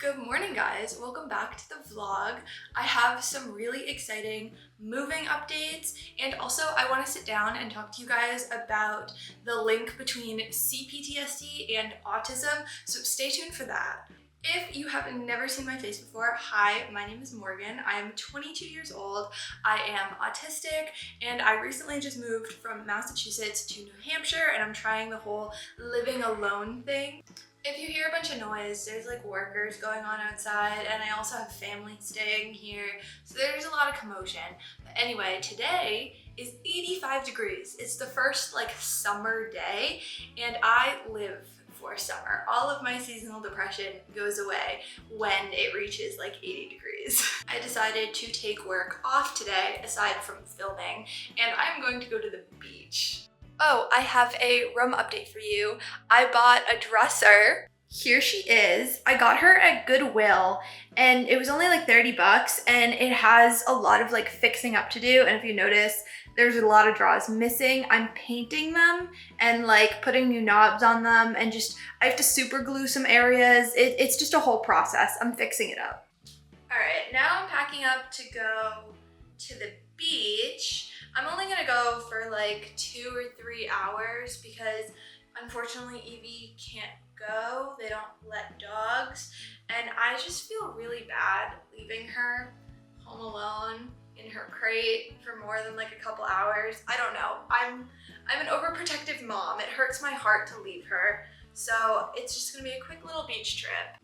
Good morning, guys. Welcome back to the vlog. I have some really exciting moving updates, and also I want to sit down and talk to you guys about the link between CPTSD and autism, so stay tuned for that. If you have never seen my face before, hi, my name is Morgan. I am 22 years old. I am autistic, and I recently just moved from Massachusetts to New Hampshire, and I'm trying the whole living alone thing. If you hear a bunch of noise, there's like workers going on outside, and I also have family staying here, so there's a lot of commotion. But anyway, today is 85 degrees. It's the first like summer day, and I live for summer. All of my seasonal depression goes away when it reaches like 80 degrees. I decided to take work off today, aside from filming, and I'm going to go to the beach. Oh, I have a room update for you. I bought a dresser. Here she is. I got her at Goodwill and it was only like 30 bucks, and it has a lot of like fixing up to do. And if you notice, there's a lot of drawers missing. I'm painting them and like putting new knobs on them, and just I have to super glue some areas. It's just a whole process. I'm fixing it up. All right, now I'm packing up to go to the beach. I'm only gonna go for like 2 or 3 hours because unfortunately Evie can't go. They don't let dogs, and I just feel really bad leaving her home alone in her crate for more than like a couple hours. I don't know. I'm an overprotective mom. It hurts my heart to leave her. So it's just gonna be a quick little beach trip.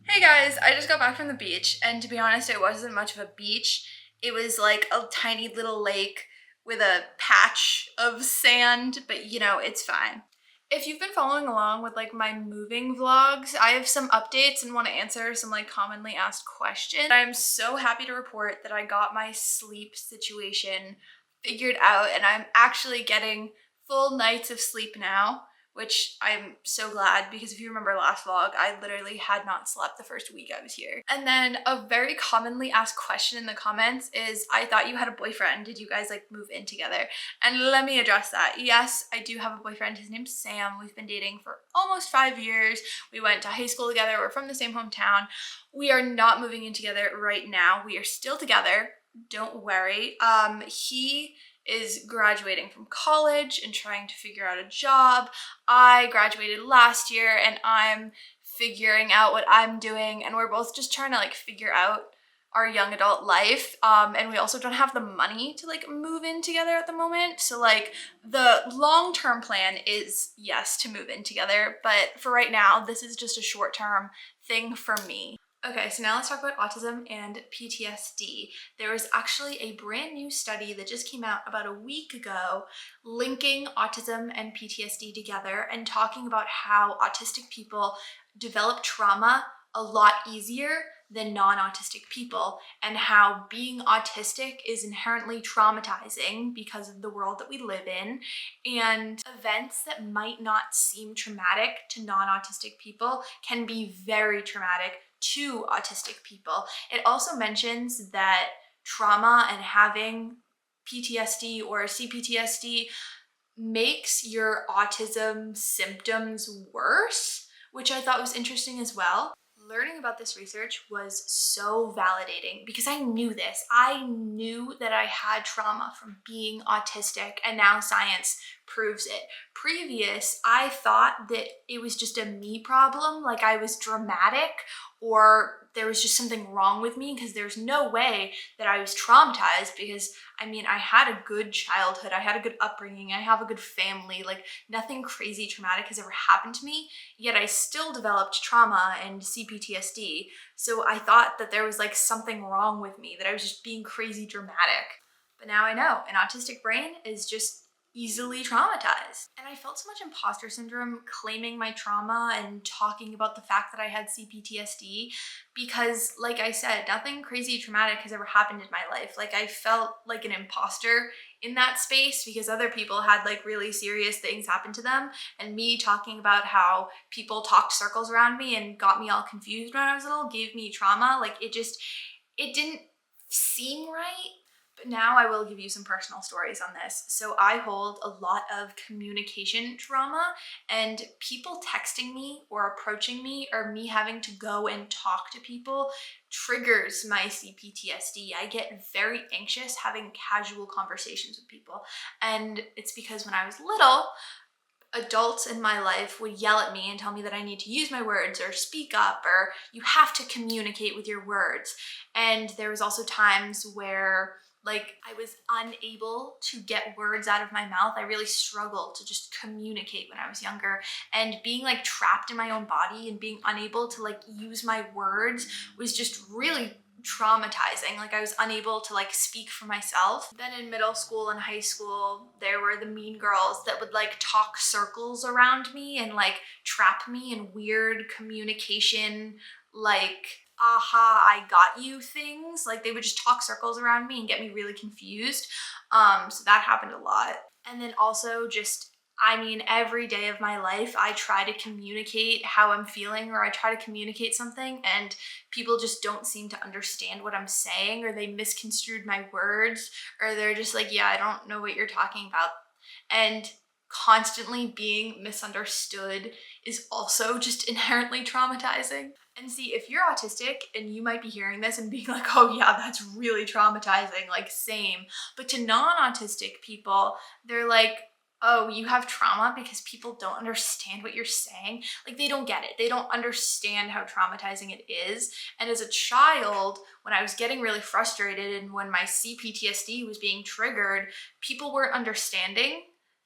Hey guys, I just got back from the beach, and to be honest, it wasn't much of a beach. It was like a tiny little lake with a patch of sand, but you know, it's fine. If you've been following along with like my moving vlogs, I have some updates and want to answer some like commonly asked questions. I'm so happy to report that I got my sleep situation figured out, and I'm actually getting full nights of sleep now, which I'm so glad, because if you remember last vlog, I literally had not slept the first week I was here. And then a very commonly asked question in the comments is, I thought you had a boyfriend. Did you guys like move in together? And let me address that. Yes, I do have a boyfriend. His name's Sam. We've been dating for almost 5 years. We went to high school together. We're from the same hometown. We are not moving in together right now. We are still together. Don't worry. He is graduating from college and trying to figure out a job. I graduated last year and I'm figuring out what I'm doing, and we're both just trying to like figure out our young adult life. And we also don't have the money to like move in together at the moment. So like the long-term plan is, yes, to move in together, but for right now, this is just a short-term thing for me. Okay, so now let's talk about autism and PTSD. There was actually a brand new study that just came out about a week ago linking autism and PTSD together and talking about how autistic people develop trauma a lot easier than non-autistic people, and how being autistic is inherently traumatizing because of the world that we live in, and events that might not seem traumatic to non-autistic people can be very traumatic to autistic people. It also mentions that trauma and having PTSD or CPTSD makes your autism symptoms worse, which I thought was interesting as well. Learning about this research was so validating because I knew this. I knew that I had trauma from being autistic, and now science proves it. Previous, I thought that it was just a me problem, like I was dramatic or there was just something wrong with me, because there's no way that I was traumatized, because I mean, I had a good childhood, I had a good upbringing, I have a good family, like nothing crazy traumatic has ever happened to me, yet I still developed trauma and CPTSD. So I thought that there was like something wrong with me, that I was just being crazy dramatic. But now I know an autistic brain is just easily traumatized. And I felt so much imposter syndrome claiming my trauma and talking about the fact that I had CPTSD, because like I said, nothing crazy traumatic has ever happened in my life. Like I felt like an imposter in that space because other people had like really serious things happen to them, and me talking about how people talked circles around me and got me all confused when I was little gave me trauma. Like it didn't seem right. But now I will give you some personal stories on this. So I hold a lot of communication trauma, and people texting me or approaching me or me having to go and talk to people triggers my CPTSD. I get very anxious having casual conversations with people. And it's because when I was little, adults in my life would yell at me and tell me that I need to use my words or speak up or you have to communicate with your words. And there was also times where like I was unable to get words out of my mouth. I really struggled to just communicate when I was younger, and being like trapped in my own body and being unable to like use my words was just really traumatizing. Like I was unable to like speak for myself. Then in middle school and high school, there were the mean girls that would like talk circles around me and like trap me in weird communication, like aha, I got you things. Like they would just talk circles around me and get me really confused. So that happened a lot. And then also just, I mean, every day of my life, I try to communicate how I'm feeling, or I try to communicate something, and people just don't seem to understand what I'm saying, or they misconstrued my words, or they're just like, yeah, I don't know what you're talking about. And constantly being misunderstood is also just inherently traumatizing. And see, if you're autistic and you might be hearing this and being like, oh yeah, that's really traumatizing, like same. But to non-autistic people, they're like, oh, you have trauma because people don't understand what you're saying. Like they don't get it. They don't understand how traumatizing it is. And as a child, when I was getting really frustrated and when my CPTSD was being triggered, people weren't understanding,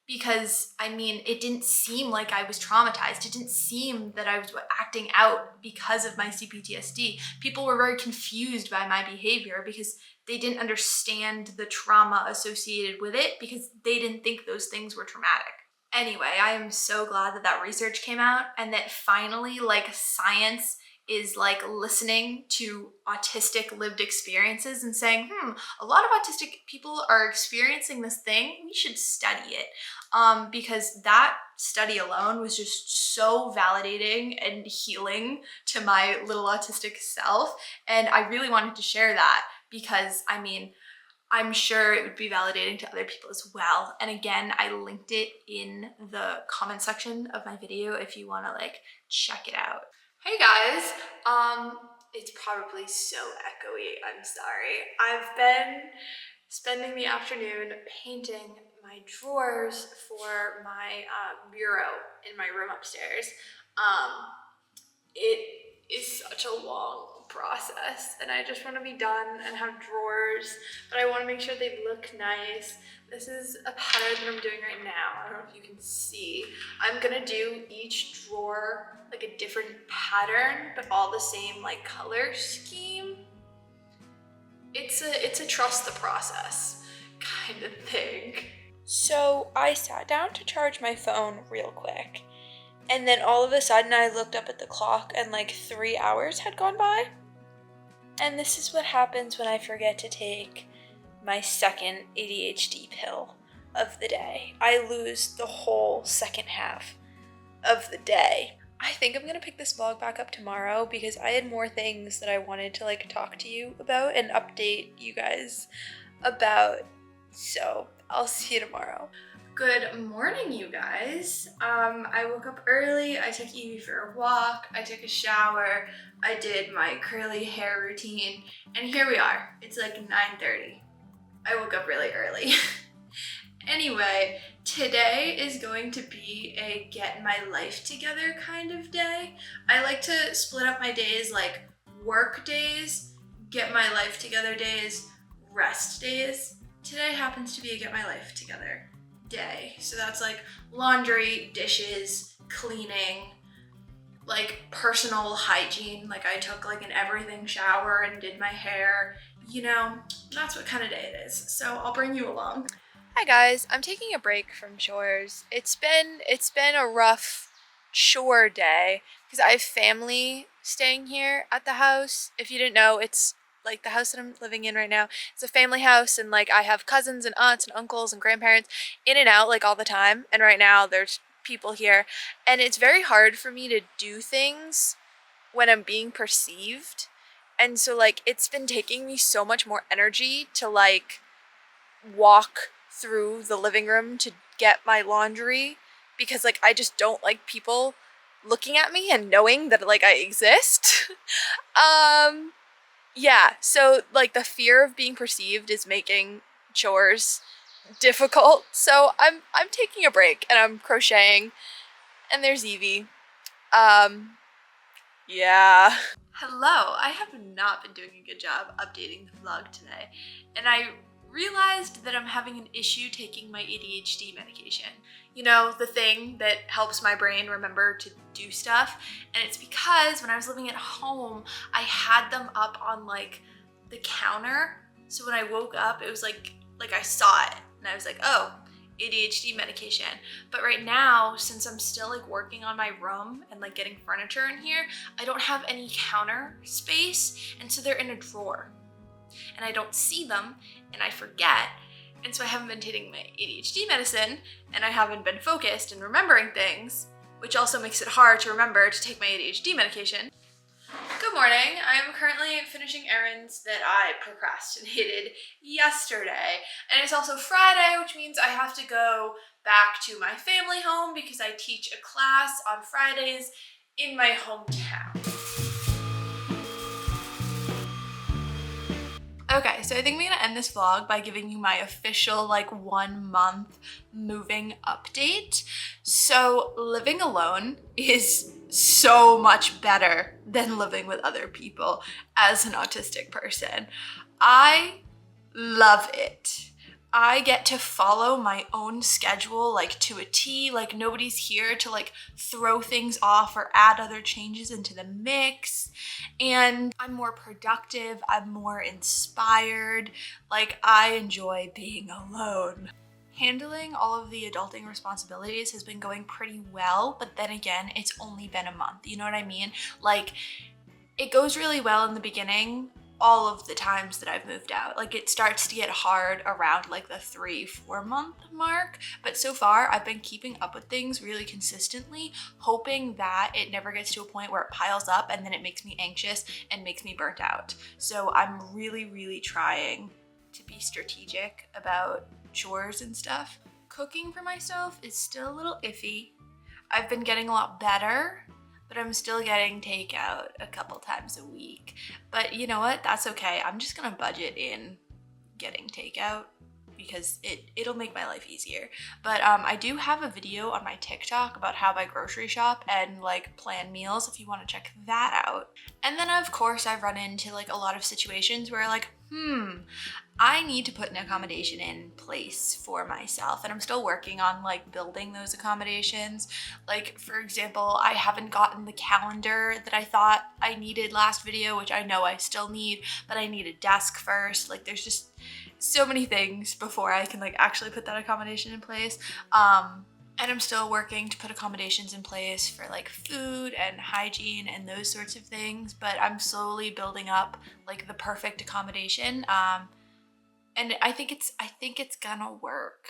because I mean, it didn't seem like I was traumatized. It didn't seem that I was acting out because of my CPTSD. People were very confused by my behavior because they didn't understand the trauma associated with it, because they didn't think those things were traumatic. Anyway, I am so glad that that research came out and that finally like science is like listening to autistic lived experiences and saying, a lot of autistic people are experiencing this thing, we should study it. Because that study alone was just so validating and healing to my little autistic self. And I really wanted to share that because I mean, I'm sure it would be validating to other people as well. And again, I linked it in the comment section of my video if you want to like check it out. Hey guys, it's probably so echoey, I'm sorry. I've been spending the afternoon painting my drawers for my bureau in my room upstairs. It is such a long process and I just want to be done and have drawers, but I want to make sure they look nice. This is a pattern that I'm doing right now. I don't know if you can see. I'm gonna do each drawer like a different pattern, but all the same like color scheme. It's a trust the process kind of thing. So I sat down to charge my phone real quick, and then all of a sudden I looked up at the clock and like 3 hours had gone by. And this is what happens when I forget to take my second ADHD pill of the day. I lose the whole second half of the day. I think I'm gonna pick this vlog back up tomorrow because I had more things that I wanted to like talk to you about and update you guys about. So I'll see you tomorrow. Good morning, you guys. I woke up early, I took Evie for a walk, I took a shower, I did my curly hair routine, and here we are. It's like 9:30. I woke up really early. Anyway, today is going to be a get my life together kind of day. I like to split up my days like work days, get my life together days, rest days. Today happens to be a get my life together day. So that's like laundry, dishes, cleaning, like personal hygiene. Like I took like an everything shower and did my hair, you know, that's what kind of day it is. So I'll bring you along. Hi guys, I'm taking a break from chores. It's been a rough chore day because I have family staying here at the house. If you didn't know, it's like the house that I'm living in right now. It's a family house, and like I have cousins and aunts and uncles and grandparents in and out like all the time. And right now there's people here, and it's very hard for me to do things when I'm being perceived. And so like it's been taking me so much more energy to like walk through the living room to get my laundry because like I just don't like people looking at me and knowing that like I exist. Yeah, so like the fear of being perceived is making chores difficult. So I'm taking a break and I'm crocheting, and there's Evie. Yeah. Hello, I have not been doing a good job updating the vlog today, and I realized that I'm having an issue taking my ADHD medication. You know, the thing that helps my brain remember to do stuff, and it's because when I was living at home, I had them up on like the counter, so when I woke up, it was like I saw it, and I was like, oh, ADHD medication. But right now, since I'm still like working on my room and like getting furniture in here, I don't have any counter space, and so they're in a drawer and I don't see them and I forget, and so I haven't been taking my ADHD medicine and I haven't been focused and remembering things, which also makes it hard to remember to take my ADHD medication. Good morning. I am currently finishing errands that I procrastinated yesterday. And it's also Friday, which means I have to go back to my family home because I teach a class on Fridays in my hometown. Okay, so I think I'm gonna end this vlog by giving you my official like 1 month moving update. So living alone is so much better than living with other people as an autistic person. I love it. I get to follow my own schedule like to a T, like nobody's here to like throw things off or add other changes into the mix. And I'm more productive, I'm more inspired, like I enjoy being alone. Handling all of the adulting responsibilities has been going pretty well, but then again, it's only been a month, you know what I mean? Like, it goes really well in the beginning, all of the times that I've moved out. Like it starts to get hard around like the 3-4 month mark, but so far I've been keeping up with things really consistently, hoping that it never gets to a point where it piles up and then it makes me anxious and makes me burnt out. So I'm really trying to be strategic about chores and stuff. Cooking for myself is still a little iffy. I've been getting a lot better, but I'm still getting takeout a couple times a week. But you know what? That's okay. I'm just gonna budget in getting takeout because it'll make my life easier. But I do have a video on my TikTok about how I grocery shop and like plan meals if you want to check that out. And then of course I've run into like a lot of situations where like, I need to put an accommodation in place for myself, and I'm still working on like building those accommodations. Like for example, I haven't gotten the calendar that I thought I needed last video, which I know I still need, but I need a desk first. Like there's just so many things before I can like actually put that accommodation in place. And I'm still working to put accommodations in place for like food and hygiene and those sorts of things, but I'm slowly building up like the perfect accommodation. And I think it's gonna work.